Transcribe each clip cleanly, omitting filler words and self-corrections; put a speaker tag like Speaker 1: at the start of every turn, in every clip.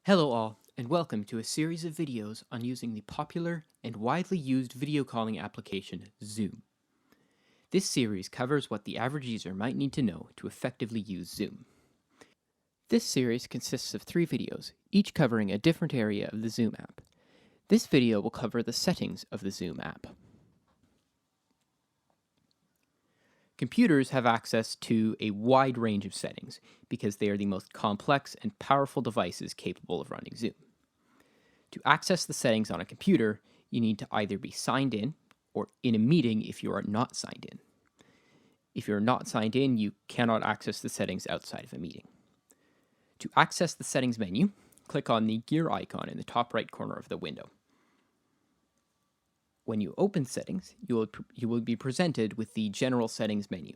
Speaker 1: Hello all, and welcome to a series of videos on using the popular and widely used video calling application Zoom. This series covers what the average user might need to know to effectively use Zoom. This series consists of 3 videos, each covering a different area of the Zoom app. This video will cover the settings of the Zoom app. Computers have access to a wide range of settings because they are the most complex and powerful devices capable of running Zoom. To access the settings on a computer, you need to either be signed in or in a meeting if you are not signed in. If you're not signed in, you cannot access the settings outside of a meeting. To access the settings menu, click on the gear icon in the top right corner of the window. When you open settings, you will be presented with the general settings menu.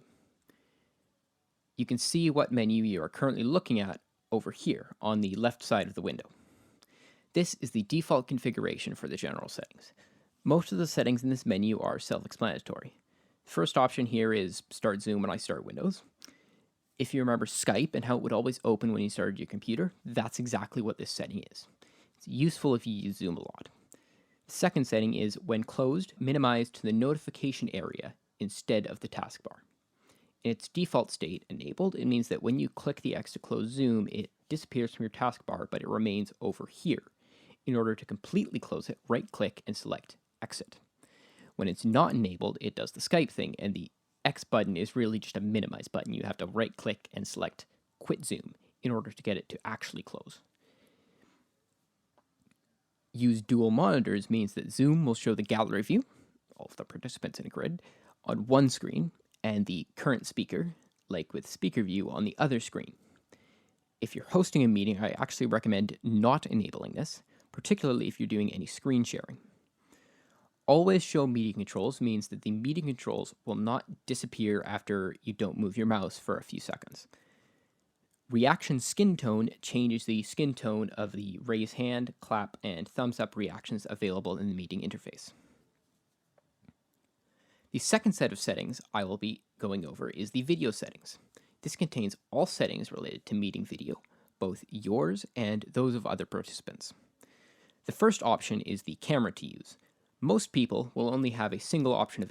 Speaker 1: You can see what menu you are currently looking at over here on the left side of the window. This is the default configuration for the general settings. Most of the settings in this menu are self-explanatory. The first option here is Start Zoom when I start Windows. If you remember Skype and how it would always open when you started your computer, that's exactly what this setting is. It's useful if you use Zoom a lot. The second setting is when closed, minimize to the notification area instead of the taskbar. In its default state, enabled, it means that when you click the X to close Zoom, it disappears from your taskbar, but it remains over here. In order to completely close it, right-click and select Exit. When it's not enabled, it does the Skype thing, and the X button is really just a minimize button. You have to right-click and select Quit Zoom in order to get it to actually close. Use dual monitors means that Zoom will show the gallery view, all of the participants in a grid, on one screen, and the current speaker, like with speaker view, on the other screen. If you're hosting a meeting, I actually recommend not enabling this, particularly if you're doing any screen sharing. Always show meeting controls means that the meeting controls will not disappear after you don't move your mouse for a few seconds. Reaction skin tone changes the skin tone of the raise hand, clap, and thumbs up reactions available in the meeting interface. The second set of settings I will be going over is the video settings. This contains all settings related to meeting video, both yours and those of other participants. The first option is the camera to use. Most people will only have a single option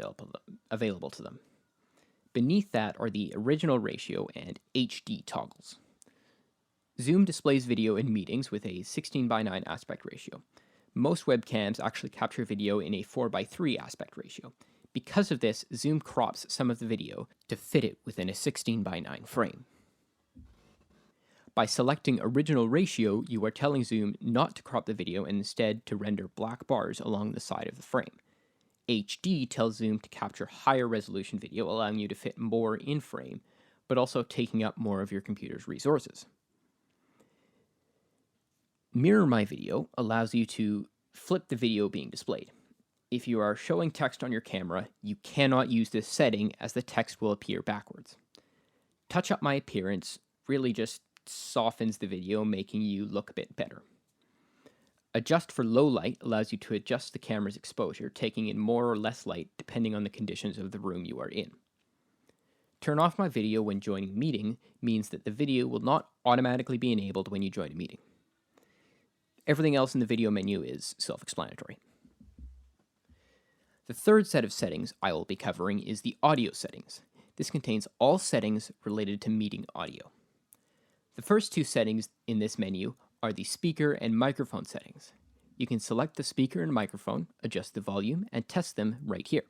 Speaker 1: available to them. Beneath that are the original ratio and HD toggles. Zoom displays video in meetings with a 16:9 aspect ratio. Most webcams actually capture video in a 4:3 aspect ratio. Because of this, Zoom crops some of the video to fit it within a 16:9 frame. By selecting original ratio, you are telling Zoom not to crop the video and instead to render black bars along the side of the frame. HD tells Zoom to capture higher resolution video, allowing you to fit more in frame, but also taking up more of your computer's resources. Mirror My Video allows you to flip the video being displayed. If you are showing text on your camera, you cannot use this setting as the text will appear backwards. Touch Up My Appearance really just softens the video, making you look a bit better. Adjust for Low Light allows you to adjust the camera's exposure, taking in more or less light depending on the conditions of the room you are in. Turn Off My Video when joining a meeting means that the video will not automatically be enabled when you join a meeting. Everything else in the video menu is self-explanatory. The third set of settings I will be covering is the audio settings. This contains all settings related to meeting audio. The first 2 settings in this menu are the speaker and microphone settings. You can select the speaker and microphone, adjust the volume, and test them right here.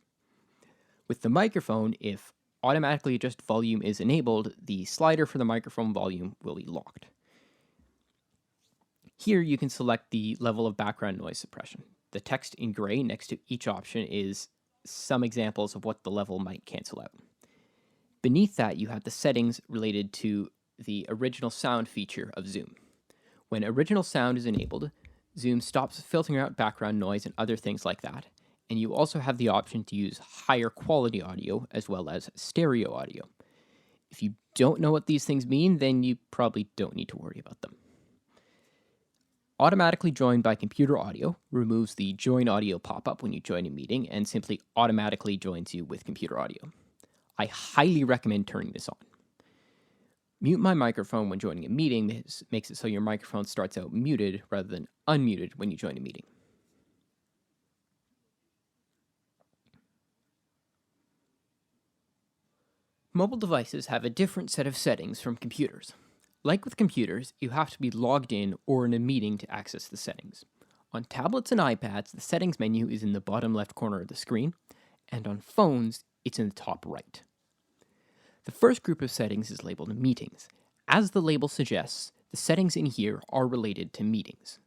Speaker 1: With the microphone, if automatically adjust volume is enabled, the slider for the microphone volume will be locked. Here you can select the level of background noise suppression. The text in gray next to each option is some examples of what the level might cancel out. Beneath that, you have the settings related to the original sound feature of Zoom. When original sound is enabled, Zoom stops filtering out background noise and other things like that, and you also have the option to use higher quality audio as well as stereo audio. If you don't know what these things mean, then you probably don't need to worry about them. Automatically Join by Computer Audio removes the Join Audio pop-up when you join a meeting and simply automatically joins you with computer audio. I highly recommend turning this on. Mute my microphone when joining a meeting makes it so your microphone starts out muted rather than unmuted when you join a meeting. Mobile devices have a different set of settings from computers. Like with computers, you have to be logged in or in a meeting to access the settings. On tablets and iPads, the settings menu is in the bottom left corner of the screen, and on phones, it's in the top right. The first group of settings is labeled Meetings. As the label suggests, the settings in here are related to meetings.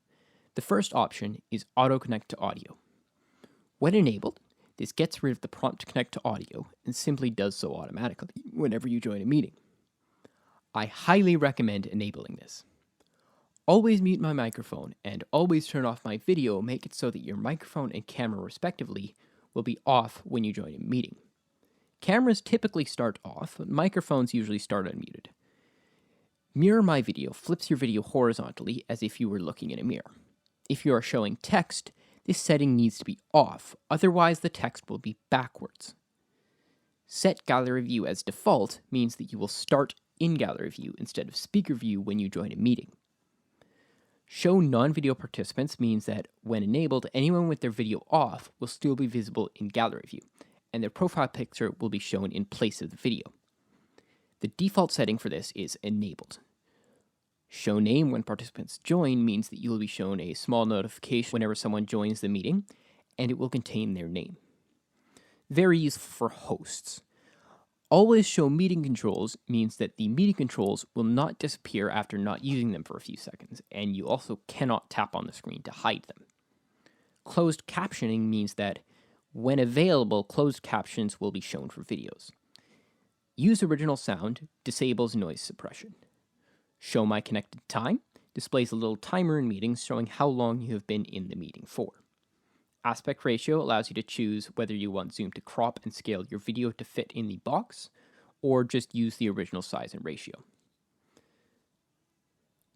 Speaker 1: The first option is Auto Connect to Audio. When enabled, this gets rid of the prompt to connect to audio and simply does so automatically whenever you join a meeting. I highly recommend enabling this. Always mute my microphone and always turn off my video make it so that your microphone and camera respectively will be off when you join a meeting. Cameras typically start off, but microphones usually start unmuted. Mirror My Video flips your video horizontally as if you were looking in a mirror. If you are showing text, this setting needs to be off, otherwise the text will be backwards. Set Gallery View as default means that you will start in Gallery View instead of Speaker View when you join a meeting. Show non-video participants means that when enabled, anyone with their video off will still be visible in Gallery View, and their profile picture will be shown in place of the video. The default setting for this is enabled. Show name when participants join means that you will be shown a small notification whenever someone joins the meeting, and it will contain their name. Very useful for hosts. Always show meeting controls means that the meeting controls will not disappear after not using them for a few seconds, and you also cannot tap on the screen to hide them. Closed captioning means that when available, closed captions will be shown for videos. Use original sound disables noise suppression. Show My Connected Time displays a little timer in meetings showing how long you have been in the meeting for. Aspect ratio allows you to choose whether you want Zoom to crop and scale your video to fit in the box, or just use the original size and ratio.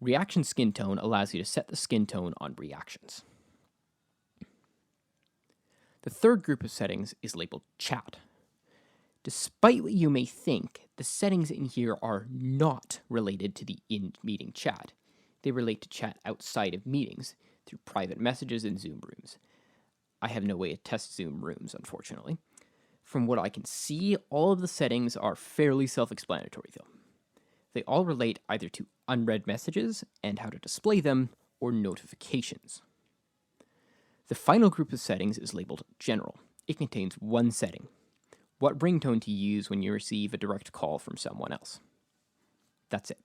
Speaker 1: Reaction skin tone allows you to set the skin tone on reactions. The third group of settings is labeled Chat. Despite what you may think, the settings in here are not related to the in-meeting chat. They relate to chat outside of meetings, through private messages in Zoom Rooms. I have no way to test Zoom Rooms, unfortunately. From what I can see, all of the settings are fairly self-explanatory, though. They all relate either to unread messages and how to display them, or notifications. The final group of settings is labeled General. It contains one setting: what ringtone to use when you receive a direct call from someone else. That's it.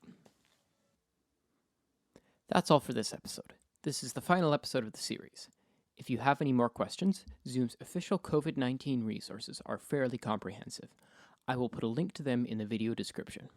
Speaker 1: That's all for this episode. This is the final episode of the series. If you have any more questions, Zoom's official COVID-19 resources are fairly comprehensive. I will put a link to them in the video description.